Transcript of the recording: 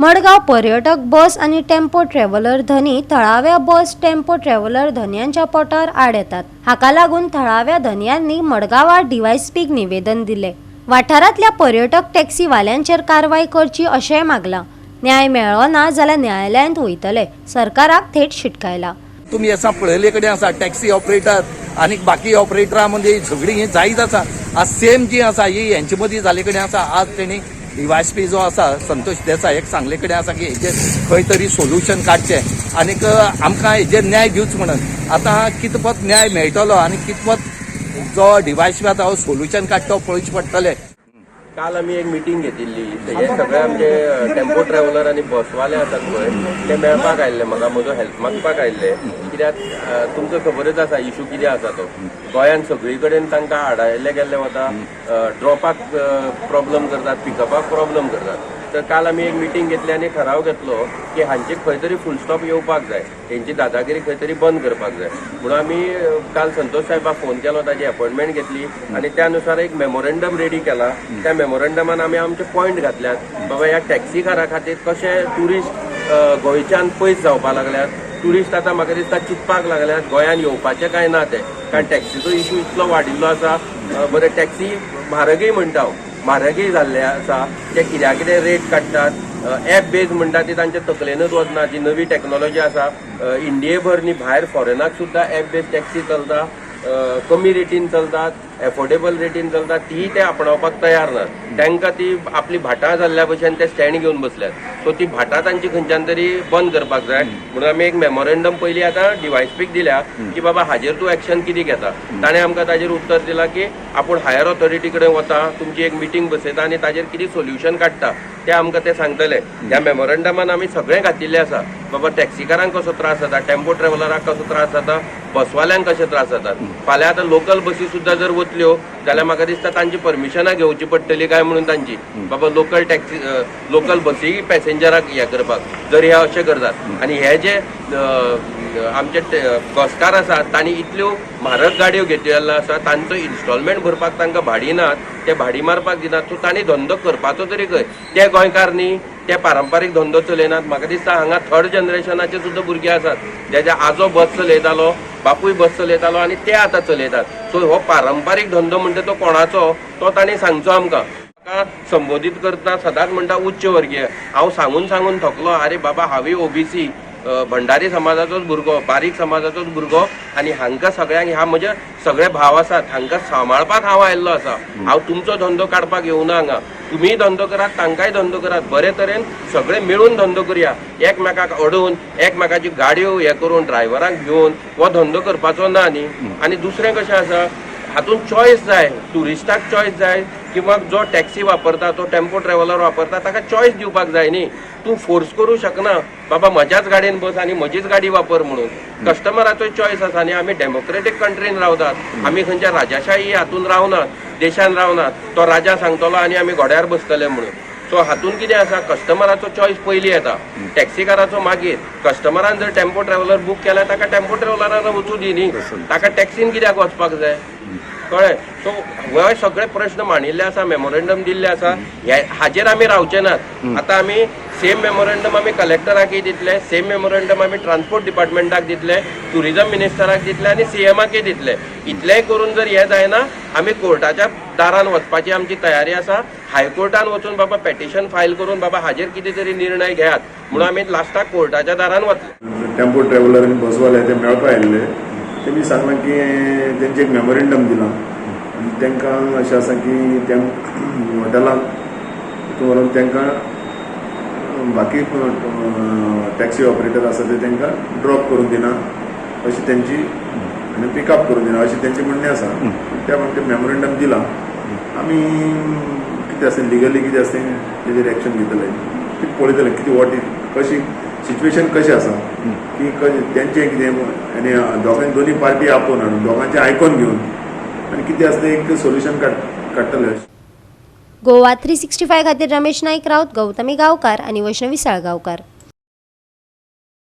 मडगाव पर्यटक बस आणि tempo traveller धनी थळाव्या बस टेम्पो ट्रॅव्हलर धन्यांच्या पोटार आड येतात। हाका लागून थळाव्या धन्यांनी मडगावात डीवायएसपीक निवेदन दिले। वाठारांतल्या पर्यटक टॅक्सी वाल्यांचेर कारवाई करची अशेंय मागला। न्याय मेळ्ळो ना जाल्यार न्यायालयांत वयतले। सरकाराक थेट शिटकायला। तुम्ही असा पळयले कडेन आसा टॅक्सी ऑपरेटर आणि बाकी ऑपरेटरां मध्ये झगडी ही जायत आसा। आज सेम जी आसा ही यांचे मदीं जाले कडेन आसा। आज तेणी डीवायएसपी जो आसा संतोष देसायक सांगले कडेन आसा की हेजेर खंय तरी सोल्युशन काडचें आनीक आमकां हेजेर न्याय दिवच म्हणून। आतां कितपत न्याय मेळटलो आनी कितपत जो डीवायएसपी आतां हो सोल्युशन काडटा पळोवचे पडटलें। काल आम्ही एक मिटींग घेतिल्ली। हे सगळे आमचे टेम्पो ट्रॅव्हलर आणि बसवाले आसात पळय ते मेळपाक आयिल्ले, म्हाका म्हजो हेल्प मागपाक आयिल्ले। कित्याक तुमकां खबरच आसा इशू कितें आसा तो। गोंयांत सगळी कडेन तांकां आडायल्ले गेल्ले वता, ड्रॉपाक प्रॉब्लम करतात, पिकअपाक प्रॉब्लम करतात। तर काल आमी एक मिटींग घेतली आनी ठराव घेतलो की हांचे खंय तरी फुल स्टॉप येवपाक जाय, हेंची दादागिरी खंय तरी बंद करपाक जाय म्हणून आमी काल संतोष साहेबाक फोन केलो, ताची अपॉइंटमेंट घेतली आनी त्या अनुसार एक मेमोरेंडम रेडी केला। त्या मेमोरेंडमान आमी आमचे पॉयंट घातल्यात। बाबा ह्या टॅक्सी कारा खातीर कशे ट्युरिस्ट गोंयच्यान पयस जावपाक लागल्यात, ट्युरिस्ट आतां म्हाका दिसता चिंतपाक लागल्यात गोंयांत येवपाचें काय ना ते, कारण टॅक्सीचो इशू इतलो वाडिल्लो आसा। बरें टॅक्सी म्हारगय म्हणटा हांव, म्हारगय जाल्ले आसा। ते कित्याक कितें रेट काडटात, एप बेज म्हणटा ती तांच्या तकलेनूच वचना। जी नवी टॅक्नॉलॉजी आसा इंडियेभर न्ही भायर फॉरेनाक सुद्दां एप बेज टॅक्सी चलता, कमी रेटीन चलतात, एफोर्डेबल रेटीन चलतात, ती ते आपणावपाक तयार नात। तांकां ती आपली भाटां जाल्ल्या भशेन ते स्टँड घेवन बसल्यात। सो ती भाटां तांची खंयच्यान तरी बंद करपाक जाय म्हणून आमी एक मेमोरेंडम पयलीं आतां डीवायएसपीक दिल्या की बाबा हाजेर तूं एक्शन कितें घेता। ताणें आमकां ताजेर उत्तर दिलां की आपूण हायर ऑथॉरिटी कडेन वता, तुमची एक मिटींग बसयता आनी ताजेर कितें सोल्युशन काडटा ते आमकां ते सांगतले। ह्या मेमोरेंडमान आमी सगळें घातिल्लें आसा। बाबा टॅक्सीकारांक कसो त्रास जाता, टेम्पो ट्रॅव्हलरांक कसो त्रास जाता, बसवाल्यांक कशे त्रास जातात। फाल्यां आतां लोकल बसी सुद्दां जर वतल्यो जाल्यार म्हाका दिसता तांची परमिशनां घेवची पडटली काय म्हणून तांची। बाबा लोकल टॅक्सी लोकल बसी पॅसेंजराक हे करपाक जर हे अशें करतात आनी हे जे आमचे बसकार आसात तांणी इतल्यो म्हारग गाडयो घेतिल्ल्यो आसा, तांचो इन्स्टॉलमेंट भरपाक तांकां भाडी नात, ते भाडी मारपाक दिनात। सो तांणी धंदो करपाचो तरी खंय? ते गोंयकार न्ही, ते पारंपारीक धंदो चलयनात। म्हाका दिसता हांगा थर्ड जनरेशनाचे सुद्दां भुरगे आसात, जेजे आजो बस चलयतालो, बापूय बस चलयतालो आनी ते आतां चलयतात। सो हो पारंपारीक धंदो म्हणटा तो कोणाचो तो तांणी सांगचो आमकां। संबोधीत करता सदांच म्हणटा उच्च वर्गीय। हांव सांगून थकलो, अरे बाबा हांवूय ओबीसी भंडारी समाजाचोच भुरगो, बारीक समाजाचोच भुरगो आनी हांकां सगळ्यांक ह्या म्हजे सगळे भाव आसात, हांकां सांबाळपाक हांव आयिल्लो आसा। हांव तुमचो धंदो काडपाक येवना हांगा। तुम्हीय धंदो करात, तांकांय धंदो करात, बरे तरेन सगळे मेळून धंदो करया। एकमेकाक अडून एकमेकाची गाडयो हे करून ड्रायव्हरांक घेवन हो धंदो करपाचो ना न्ही। आनी दुसरें कशें आसा, हातूंत चॉयस जाय, ट्युरिस्टाक चॉयस जाय किंवा जो टॅक्सी वापरता तो टेम्पो ट्रॅव्हलर वापरता ताका चॉयस दिवपाक जाय न्ही। तूं फोर्स करूं शकना बाबा म्हज्याच गाडयेन बस आनी म्हजीच गाडी वापर म्हणून। कस्टमराचो चॉयस आसा न्ही। आमी डेमोक्रेटीक कंट्रीन रावतात, आमी खंयच्या राजाशाही हातून रावनात, देशान रावनात। तो राजा सांगतलो आनी आमी घोड्यार बसतले म्हणून। सो हातून कितें आसा, कस्टमराचो चॉयस पयलीं येता, टॅक्सीकाराचो मागीर। कस्टमरान जर टेम्पो ट्रॅव्हलर बूक केल्यार ताका टेम्पो ट्रॅव्हलरान वचूं दी न्ही, ताका टॅक्सीन कित्याक वचपाक जाय, कळ्ळें? सो हे सगळे प्रश्न मांडिल्ले आसा, मेमोरेंडम दिल्ले आसा, हाजेर आमी रावचे नात। आतां आमी सेम मेमोरेंडम आमी कलेक्टराकय दितले, सेम मेमोरेंडम आमी ट्रान्सपोर्ट डिपार्टमेंटाक दितले, टुरिझम मिनिस्टराक दितले आनी सीएमाकय दितले। इतलेंय करून जर हे जायना आमी कोर्टाच्या दारान वचपाची आमची तयारी आसा। हायकोर्टान वचून बाबा पेटिशन फायल करून बाबा हाजेर कितें तरी निर्णय घेयात म्हणून आमी लास्टाक कोर्टाच्या दारान वतले। टेम्पो ट्रॅव्हलर आनी बसवाले ते मेळपा आयिल्ले, तेमी सांगलां की तेंचे एक मेमोरेंडम दिलां आनी तांकां अशें आसा की त्या हॉटेलांत व्हरून तांकां बाकी टॅक्सी ऑपरेटर आसा ते तांकां ड्रॉप करून दिना अशी तेंची आनी पिकअप करून दिना अशें तेंचें म्हणणें आसा। त्या म्हणटा मेमोरेंडम दिलां, आमी कितें आसा लिगली कितें आसा तेजेर एक्शन घेतले, कितें पळयतले कितें वॉट कशी सिच्युएशन कशें आसा की तेंचें कितें आनी दोनी पार्टी आपोवन हाडून दोगांचें आयकोन घेवन आनी कितें आसा तें एक सोल्युशन काडटले। गोवा 365 खातीर रमेश नाईक राऊत, गौतमी गांवकार आनी वैष्णवी साळगांवकार।